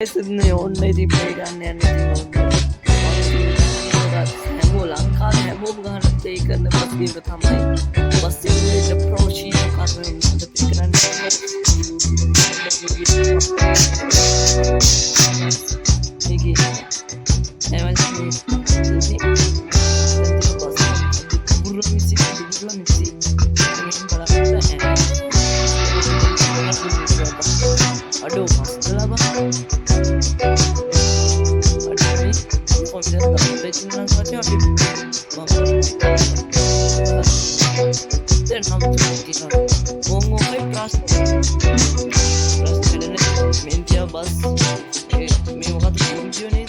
ඉතින් ඕන්න ඉතින් ප්ලේ ගන්න යන්නේ හැමෝ ලංකාව හැමෝම ගහන ප්ලේ කරන බස් ගේම තමයි බස් සිමුලේටර් ප්‍රෝ ශීල කරන ප්ලේ කරන්නේ මේකේ aduh masalah bang aduh ini kok bisa dapat dengan dan nama kita ngomong pras ada media bus memang kata video nih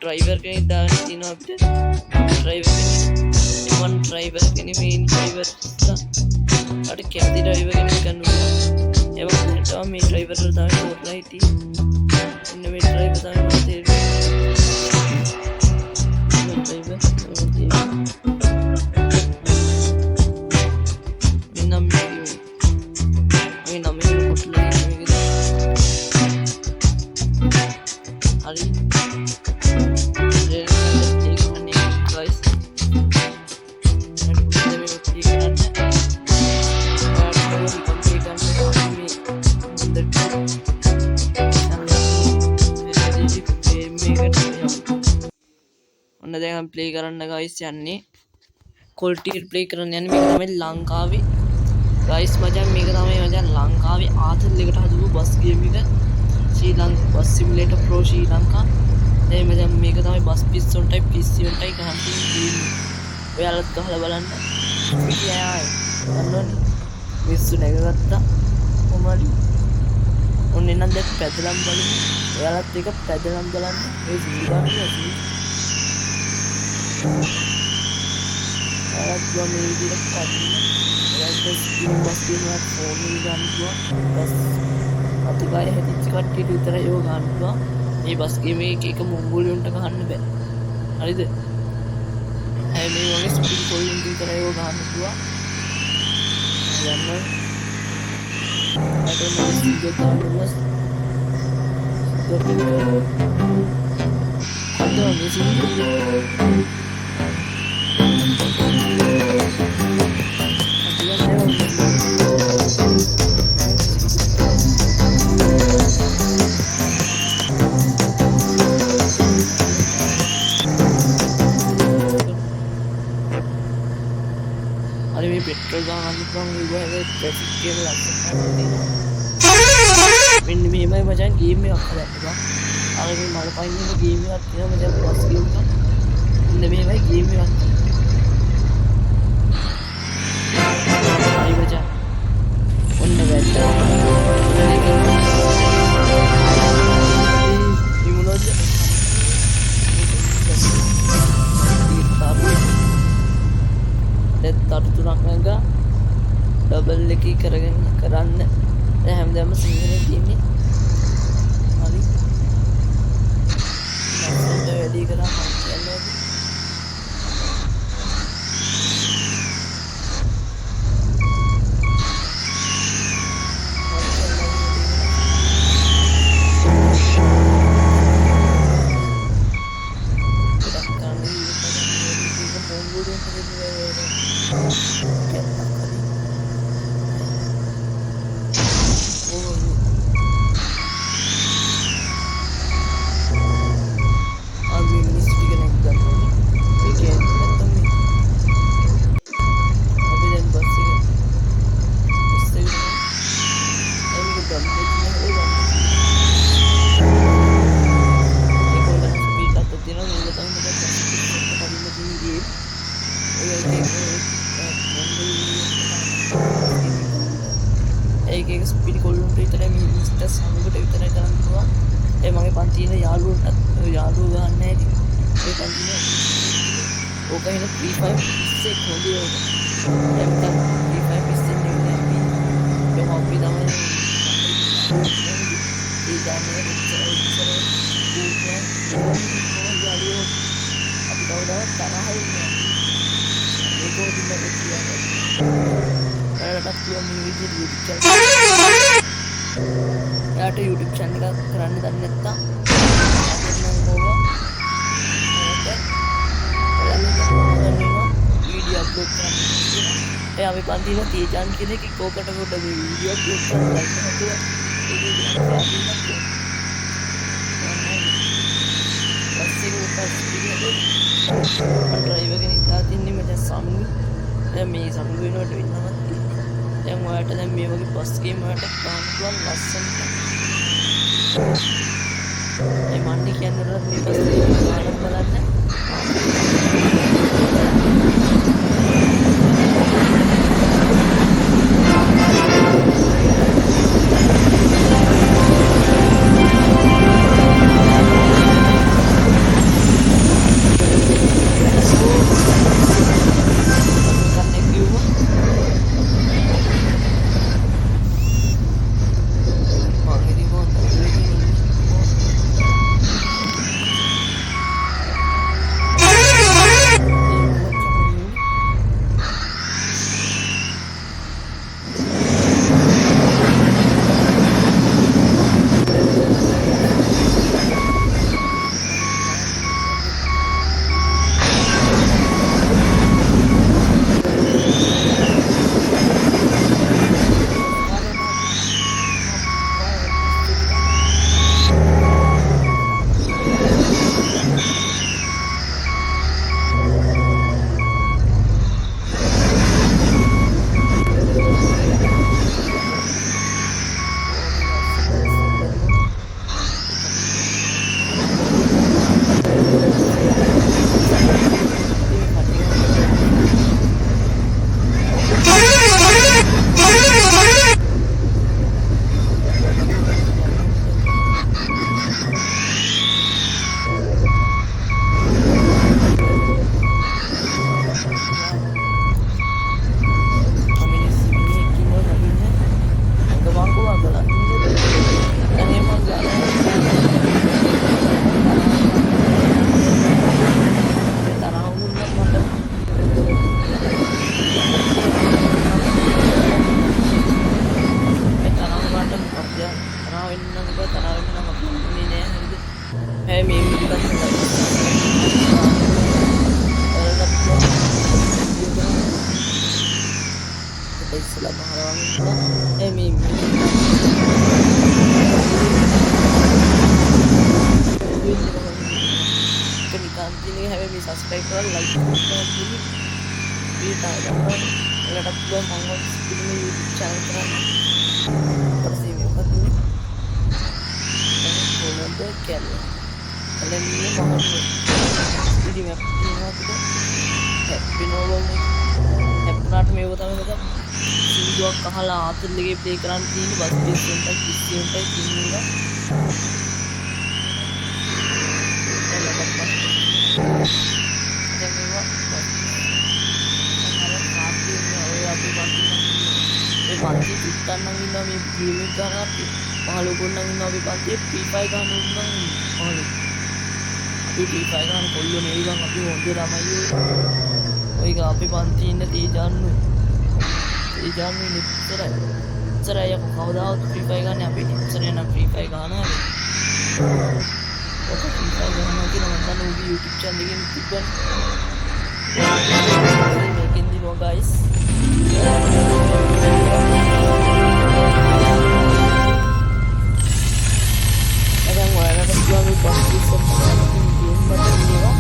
driver ke dan tino apte driver ke one driver ke ni main driver ada kya driver ke ni kanu ewa to me driver ta hotla iti inne me driver ta mate driver minam hotla hari play करना guys यानी quality play करना यानी मेरे में Langkawi guys मजा मेरे में मजा लंकावी आठ लेकर था जो बस गेम में श्रीलंका बस सिमुलेटर प्रो श्रीलंका ये मजा मेरे में बस पीस टाइप कहां से गेम वे अलग कहला බලන්න क्या है අන්නෝනි මිස්සු නැගගත්තා කොමාලි ඔන්න එනන් දැන් පැදලම් බලමු ඔයාලත් එක පැදලම් බලන්න මේ video alat gua milih tadi ada skin pasti buat phone gan gua bas අති බය හැදිච්ච කට්ටියට විතරයි ඒව ගන්න පුළුවන් මේ බස් ගේමේ එක මොංගෝලි උන්ට ගහන්න බෑ හරිද හැබැයි මේ වගේ ස්පීඩ් කොල්ලෙන් විතරයි ඒව ගන්න පුළුවන් යන්න අද මම වීඩියෝ දාන්නවා අද මේ पेट्रोल ट्रैफिक के मेन में मजा गेम में अगर मैं मार पाएंगे तो गेम में आती है मजा बस गेम का में भाई गेम में आती है मजा उनने बैठा තුනක් ඩබල් එකේ කරගෙන කරන්න දැන් හැමදාම සිංහලෙන් තියෙන්නේ හරි නැත්නම් වැඩි කරා මම කියන්නේ මේක ස්පීඩ් කොල්ලුන්ට විතරයි මේ මිස්ටර් සමුකට විතරයි කරන්න පුළුවන්. ඒ මගේ පන්තියේ ඉන්න යාළුවෝ ගන්න ඇති. ඒ පන්තියේ ඕක හින free fire පිස්සේ කොහොමද ඕක. දැන් free fire පිස්සේ නෙවෙයි අපි. ඒක අපි තමයි ඒ ගානේ යාළුවෝ අපි කවදාවත් තරහයි නෑ. ඒක උදින්න කියන්නේ. එයාට පුළුවන් මේ විදිහට YouTube channel. එයාට YouTube channel එකක් කරන්න දන්නේ නැත්නම් වීඩියෝ අප්ලෝඩ් කරන්න. ඒ අපි පන්තින තීජාන් කෙනෙක් කෝකට කොට මේ වීඩියෝ අප්ලෝඩ් කරලා ලයික් කරලා ඒක ඩ්‍රයිවර් කෙනෙක් දාතින්නේ මට සම්මු. දැන් මේ සම්මු වෙනකොට වෙන්නවත් තියෙන්නේ. දැන් ඔයාලට දැන් මේ වගේ බස් ගේම් වලට ගන්න පුළුවන් ලස්සනට. ඒ මන්නේ කියන්නේ මේ බස් ගේම් ගන්න බලන්න. ඉස්සලා මහරවන්න මේ නිකාන්තිනේ හැබැයි මේ සබ්ස්ක්‍රයිබ් කරලා ලයික් කරලා දුන්නි වීඩියෝ දාන්න එලට පුළුවන් මම මේ YouTube channel කරන්න ඊපස්සේ මේකත් කොහොමද කියන්නේ එළන්නේ මම වීඩියෝ එකක් තියෙනවා හැපි නෝවල් හැප්පුණාට මේක තමයි මොකද සින්දුවක් අහලා ආතල්ලගේ ප්ලේ කරන්න තියෙන බස් ඩිස්ටන්ට් කිසියෙන්ටයි තියෙනවා දැන් මේවා ඒ පන්ති පිටන්නන් ඉන්නවා මේ ගේම් එක ගන්න අපි පහල කොන්නම් ඉන්නවා අපි පන්තියේ P5 ගන්න උන්නම් පහල අපි P5 ගන්න කොල්ලෝ නෙවෙයි බං අපි හොඳ ළමයි ඔය අපි පන්ති ඉන්න තීජාන්නු ඉතරයි කවදාවත් Free Fire ගන්න අපි ඉතරේ නම් Free Fire ගන්නවා ඔක Free Fire ගන්නවා කියලා මම දන්න උගේ YouTube channel එකෙන් තිබ්බනේ මේකෙන් දිනවා guys දැන් ඔයාලට පුළුවන් මේ බස් සිස්ටම් එකකින් ගේම් බටන් දෙනවා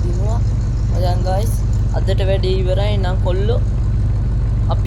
දිනුවා මචං ගයිස් අදට වැඩේ ඉවරයි නම් කොල්ලෝ අපි